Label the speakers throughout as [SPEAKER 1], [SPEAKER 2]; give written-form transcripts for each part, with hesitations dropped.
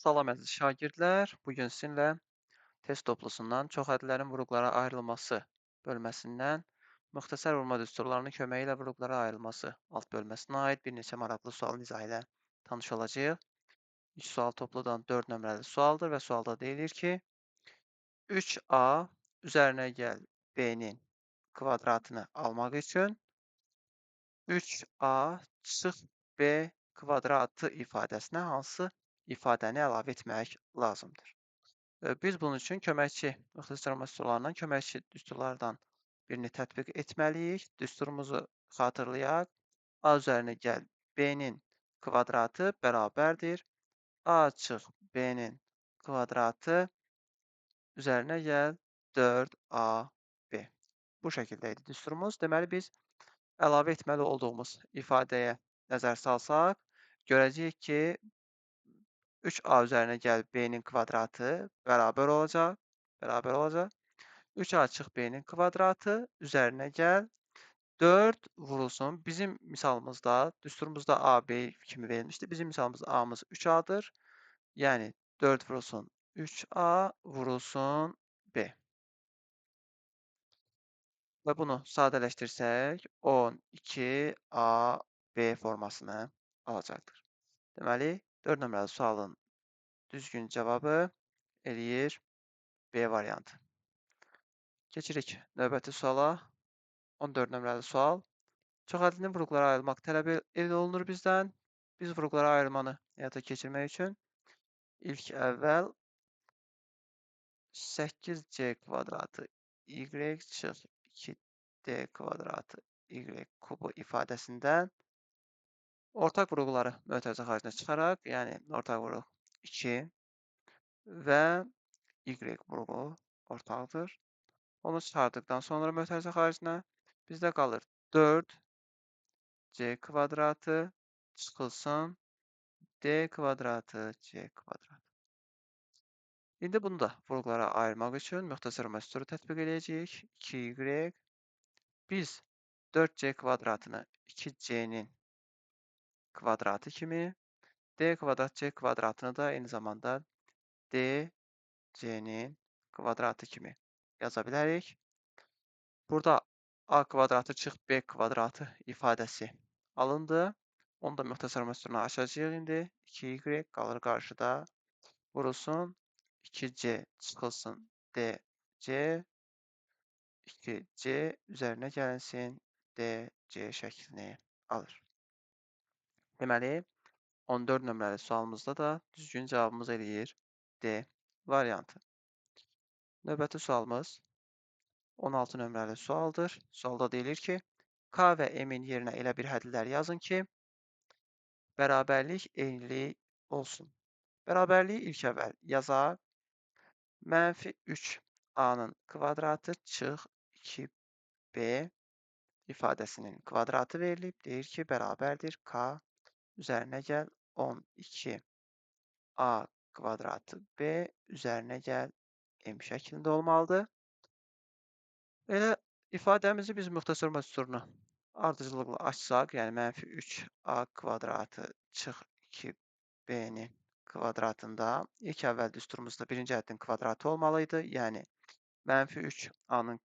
[SPEAKER 1] Salam əziz şagirdlər. Bu gün sizinlə test toplusundan çox ədədlərin vurğulara ayrılması bölməsindən müxtəsər vurma düsturlarının köməyi ilə vurğulara ayrılması alt bölməsinə aid bir neçə maraqlı sualın izahı ilə tanış olacağıq. İlk sual topludan 4 nömrəli sualdır və sualda deyilir ki, 3a üzərinə gəl b-nin kvadratını almaq üçün 3a çıx b kvadratı ifadəsinə hansı ifadəni əlavə etmək lazımdır? Biz bunun üçün köməkçi ixtisarlama düsturlarından köməkçi düsturlardan birini tətbiq etməliyik. Düsturumuzu xatırlayaq. A üzərinə gəl b-nin kvadratı bərabərdir. A çıx b-nin kvadratı üzərinə gəl 4ab. Bu şəkildə idi düsturumuz. Deməli, biz əlavə etməli olduğumuz ifadəyə nəzər salsaq, görəcəyik ki, 3a üzərinə gəl b-nin kvadratı bərabər olacaq. 3a çıx b-nin kvadratı üzərinə gəl 4 vurulsun. Bizim misalımızda, düsturumuzda a, b kimi verilmişdi. Bizim misalımızda a-mız 3a-dır. Yəni 4 vurulsun 3a vurulsun b. Və bunu sadələşdirsək 12ab formasını alacaqdır. Deməli, 4 nömrəli sualın düzgün cavabı eləyir B variantı. Keçirik növbəti suala. 14 nömrəli sual. Çoxədədli vurğulara ayrılmaq tələb olunur bizdən. Biz vurğulara ayrılmanı həyata keçirmək üçün ilk əvvəl 8c kvadratı y çıx 2d kvadratı y kubu ifadəsindən ortaq vurğuları mötərizə xaricinə çıxaraq, yəni ortaq vurğu 2 və y vurğu ortaqdır. Onu çıxardıqdan sonra mötərizə xaricinə bizdə qalır 4c kvadratı çıxılsın d kvadratı c kvadrat. İndi bunu da vurğulara ayırmaq üçün müxtəsər düsturu tətbiq edəcəyik. 2y biz 4c kvadratını 2c-nin kvadratı kimi, d kvadrat c kvadratını da eyni zamanda d-c-nin kvadratı kimi yaza bilərik. Burada a kvadratı çıx b kvadratı ifadəsi alındı. Onu da müxtəsər düsturuna açacağıq indi. 2y qalır qarşıda. Vurulsun 2c çıxılsın dc 2c üzərinə gəlinsin dc şəklini alır. Deməli, 14 nömrəli sualımızda da düzgün cavabımız eləyir D variantı. Növbəti sualımız 16 nömrəli sualdır. Sualda deyilir ki, K və M-in yerinə elə bir hədlər yazın ki, bərabərlik eynilik olsun. Bərabərliyi ilk əvvəl yazaq. -3a-nın kvadratı çıx 2b ifadəsinin kvadratı verilib. Deyir ki, bərabərdir K üzərinə gəl 12a kvadratı b üzərinə gəl m şəklində olmalıdır. Elə ifadəmizi biz müxtəsər düsturunu ardıcıllıqla açsaq, yəni -3a kvadratı çıx 2b-nin kvadratında ilk əvvəl düsturumuzda birinci həddin kvadratı olmalı idi. Yəni -3a-nın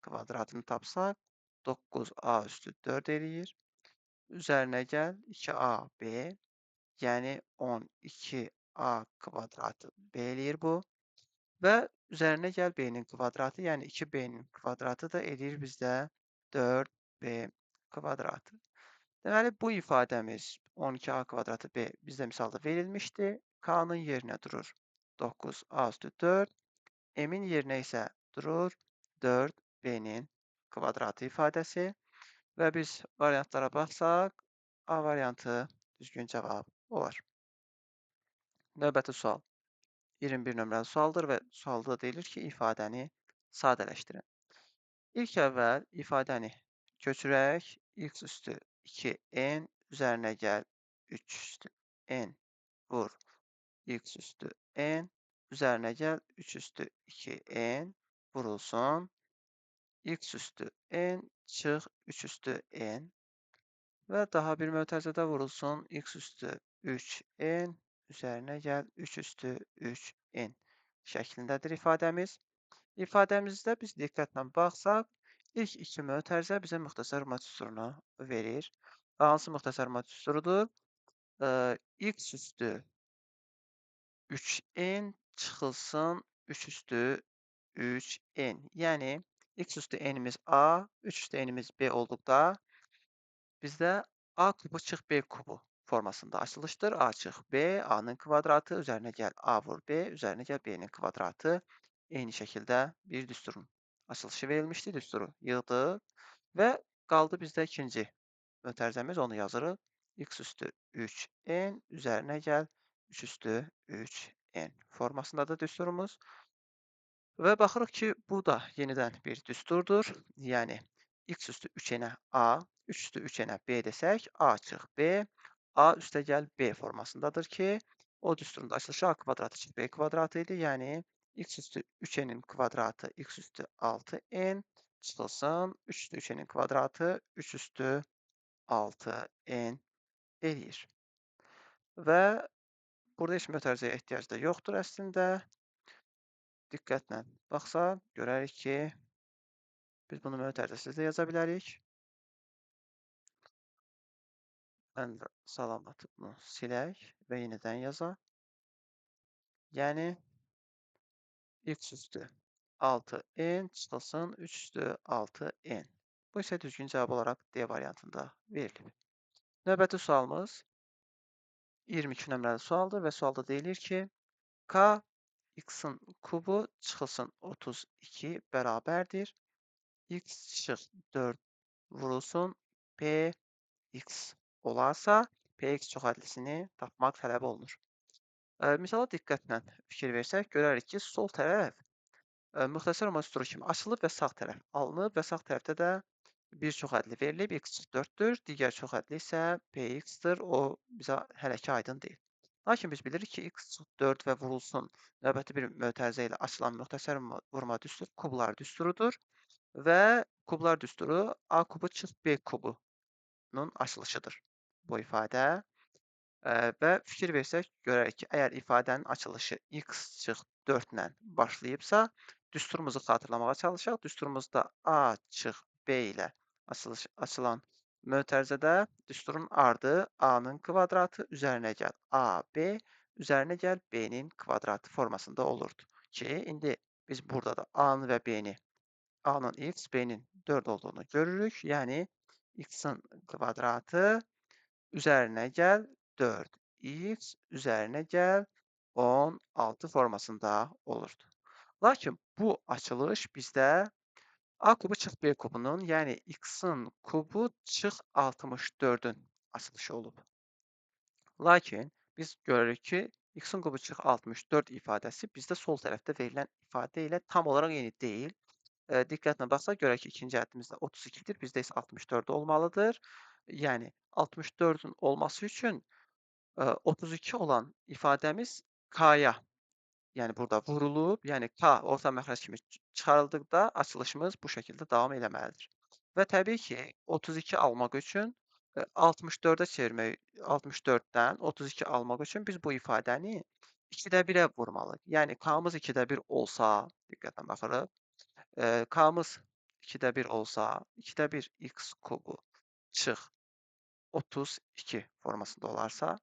[SPEAKER 1] kvadratını tapsaq 9a üstü 4 eləyir. Üzərinə gəl 2ab, yəni 12a kvadratı b eləyir bu. Və üzərinə gəl b-nin kvadratı, yəni 2b-nin kvadratı da eləyir bizdə 4b kvadratı. Deməli, bu ifadəmiz 12a kvadratı b bizdə misalda verilmişdi. K-nın yerinə durur 9a üstü 4. M-in yerinə isə durur 4b-nin kvadratı ifadəsi. Və biz variantlara baxsaq, A variantı düzgün cavab olar. Növbəti sual 21 nömrəli sualdır və sualda deyilir ki, ifadəni sadələşdirin. İlk əvvəl ifadəni köçürək. X üstü 2n üzərinə gəl 3 üstü n vur x üstü n üzərinə gəl 3 üstü 2n vurulsun x üstü n çıx 3 üstü n və daha bir mötərizədə vurulsun x üstü 3n üzərinə gəl 3 üstü 3n şəklindədir ifadəmiz. İfadəmizdə biz diqqətlə baxsaq, ilk iki mötərizə bizə müxtəsər düsturunu verir. Hansı müxtəsər düsturudur? X üstü 3n çıxılsın 3 üstü 3n. Yəni, x üstü n'imiz a, 3 üstü n'imiz b olduqda bizdə a kubu çıx b kubu formasında açılışdır. A çıx b, a-nın kvadratı, üzərinə gəl a vur b, üzərinə gəl b-nin kvadratı. Eyni şəkildə bir düsturun açılışı verilmişdi, düsturu yığdıq və qaldı bizdə ikinci mötərizəmiz, onu yazırıq. X üstü 3n, üzərinə gəl 3 üstü 3n formasındadır düsturumuz. Və baxırıq ki, bu da yenidən bir düsturdur. Yəni, x üstü 3n-ə a, 3 üstü 3n-ə b desək, a çıx b, a üstə gəl b formasındadır ki, o düsturun da açılışı a kvadratı çıx b kvadratı idi. Yəni, x üstü 3n-in kvadratı x üstü 6n çıxılsın 3 üstü 3n-in kvadratı 3 üstü 6n eləyir. Və burada heç mötərizəyə ehtiyac da yoxdur əslində. Diqqətlə baxsaq, görərik ki, biz bunu mötərizəsiz də yaza bilərik. Mən də salamat bunu silək və yenidən yazaq. Yəni, x üstü 6n çıxılsın 3 üstü 6n. Bu isə düzgün cavab olaraq D variantında verilib. Növbəti sualımız 22 nömrəli sualdır və sualda deyilir ki, k x-in kubu çıxılsın 32 bərabərdir. X çıx 4 vurulsun p x olarsa, px çoxədlisini tapmaq tələb olunur. Misala diqqətlə fikir versək, görərik ki, sol tərəf müxtəsər düsturu kimi açılıb və sağ tərəf alınıb və sağ tərəfdə də bir çoxədli verilib, x çıx 4-dür, digər çoxədli isə px-dir, o bizə hələ ki aydın deyil. Lakin biz bilirik ki, x çıx 4 və vurulsun növbəti bir mötərizə ilə açılan müxtəsər vurma düsturu kublar düsturudur və kublar düsturu a kubu çıx b kubunun açılışıdır bu ifadə. Və fikir versək, görərik ki, əgər ifadənin açılışı x çıx 4 ilə başlayıbsa, düsturumuzu xatırlamağa çalışaq. Düsturumuzda a çıx b ilə açılan mötərizədə düsturun ardı a-nın kvadratı, üzərinə gəl ab, üzərinə gəl b-nin kvadratı formasında olurdu ki, indi biz burada da a-nı və b-ni, a-nın x, b-nin 4 olduğunu görürük. Yəni, x-in kvadratı üzərinə gəl 4x, üzərinə gəl 16 formasında olurdu. Lakin bu açılış bizdə a kubu çıx b kubunun, yəni x-in kubu çıx 64-ün açılışı olub. Lakin biz görürük ki, x-in kubu çıx 64 ifadəsi bizdə sol tərəfdə verilən ifadə ilə tam olaraq eyni deyil. Diqqətlə baxsaq, görək ki, ikinci həddimizdə 32-dir, bizdə isə 64 olmalıdır. Yəni, 64-ün olması üçün 32 olan ifadəmiz k-ya, yəni burada vurulub, yəni k orta məxrəc kimi çıxarıldıqda açılışımız bu şəkildə davam eləməlidir. Və təbii ki, 32 almaq üçün 64-ə çevirmək, 64-dən 32 almaq üçün biz bu ifadəni 2-də 1-ə vurmalıyıq. Yəni, k-mız 2-də 1 olsa, diqqətlə baxırıq, k-mız 2-də 1 olsa, 2-də 1 x kubu çıx 32 formasında olarsa,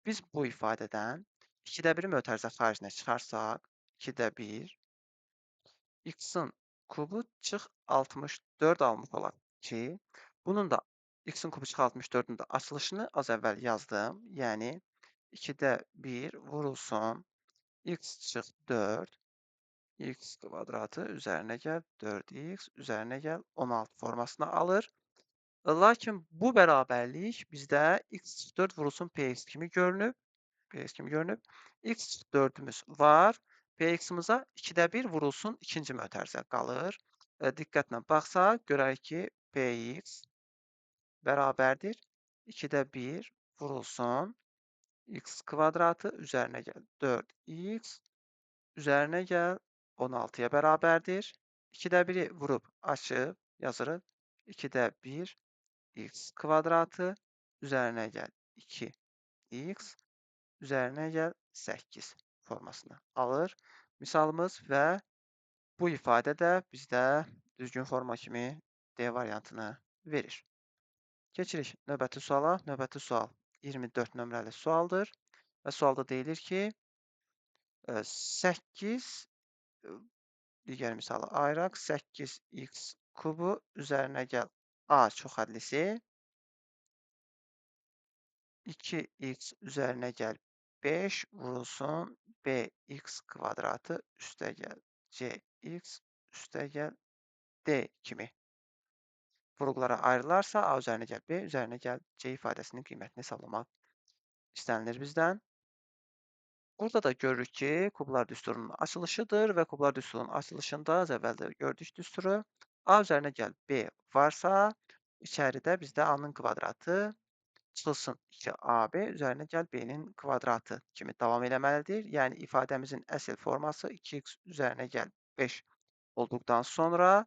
[SPEAKER 1] biz bu ifadədən 2-də 1-i mötərizə xaricinə çıxarsaq, 2-də 1 x-in kubu çıx 64 almış olar ki, bunun da x-in kubu çıx 64-ün də açılışını az əvvəl yazdım. Yəni, 2-də 1 vurulsun x çıx 4, x kvadratı üzərinə gəl 4x, üzərinə gəl 16 formasına alır. Lakin bu bərabərlik bizdə x çıx 4 vurulsun px kimi görünüb. Px kimi görünüb. X çıx 4-ümüz var. Px-imiza 2-də 1 vurulsun ikinci mötərizə qalır. Diqqətlə baxsaq, görərik ki, px bərabərdir. 2-də 1 vurulsun x kvadratı, üzərinə gəl 4x, üzərinə gəl 16-ya bərabərdir. 2-də 1-i vurub açıb yazırıq. 2-də 1 x kvadratı, üzərinə gəl 2x, üzərinə gəl 8 formasını alır misalımız və bu ifadə də bizdə düzgün forma kimi D variantını verir. Keçirik növbəti suala. Növbəti sual 24 nömrəli sualdır və sualda deyilir ki, 8 digər misalı ayıraq 8x kubu üzərinə gəl A çoxhədlisi 2x üzərinə gəl 5 vurulsun bx kvadratı üstəgəl cx üstəgəl d kimi vurğulara ayrılarsa A üzərinə gəl B üzərinə gəl C ifadəsinin qiymətini hesablamaq istənilir bizdən. Burada da görürük ki, kublar düsturunun açılışıdır və kublar düsturunun açılışında az əvvəl də gördük düsturu. A üzərinə gəl B varsa, içəridə bizdə A-nın kvadratı çıxılsın 2AB üzərinə gəl B-nin kvadratı kimi davam eləməlidir. Yəni ifadəmizin əsl forması 2x üzərinə gəl 5 olduqdan sonra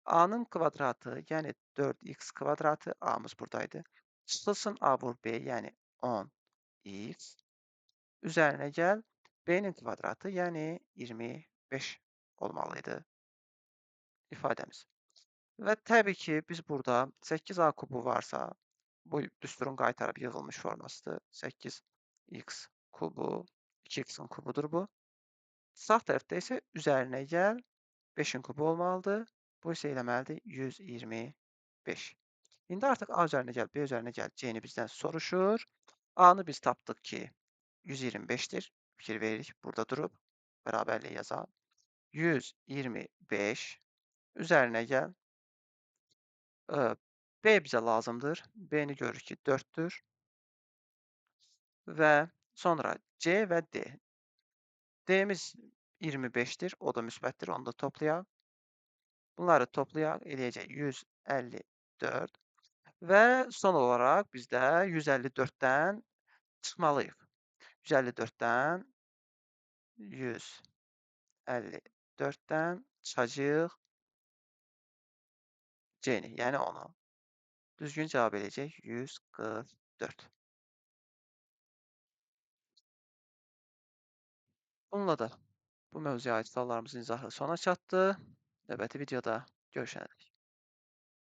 [SPEAKER 1] A-nın kvadratı, yəni 4x kvadratı, A-mız buradaydı. Çıxılsın A vur B, yəni 10x üzərinə gəl B-nin kvadratı, yəni 25 olmalıydı ifadəmiz. Və təbii ki, biz burada 8A kubu varsa, bu düsturun qaytarıb yığılmış formasıdır. 8x kubu, 2x-in kubudur bu. Sağ tərəfdə isə üzərinə gəl 5-in kubu olmalıdır. Bu isə eləməlidir 125. İndi artıq A üzərinə gəl, B üzərinə gəl, C-ni bizdən soruşur. A-nı biz tapdıq ki, 125-dir. Fikir veririk, burada durub bərabərlik yazaq. 125 üzərinə gəl. B bizə lazımdır. B-ni görürük ki, 4-dür. Və sonra C və D. D-miz 25-dir, o da müsbətdir, onu da toplayaq. Bunları toplayaq, eləyəcək 154. Və son olaraq bizdə 154-dən çıxmalıyıq. 154-dən 154-dən çıxacağıq C-ni, yəni onu. Düzgün cavab eləyəcək 144. Bununla da bu mövzuya aid suallarımızın izahı sona çatdı. Növbəti videoda görüşənədək.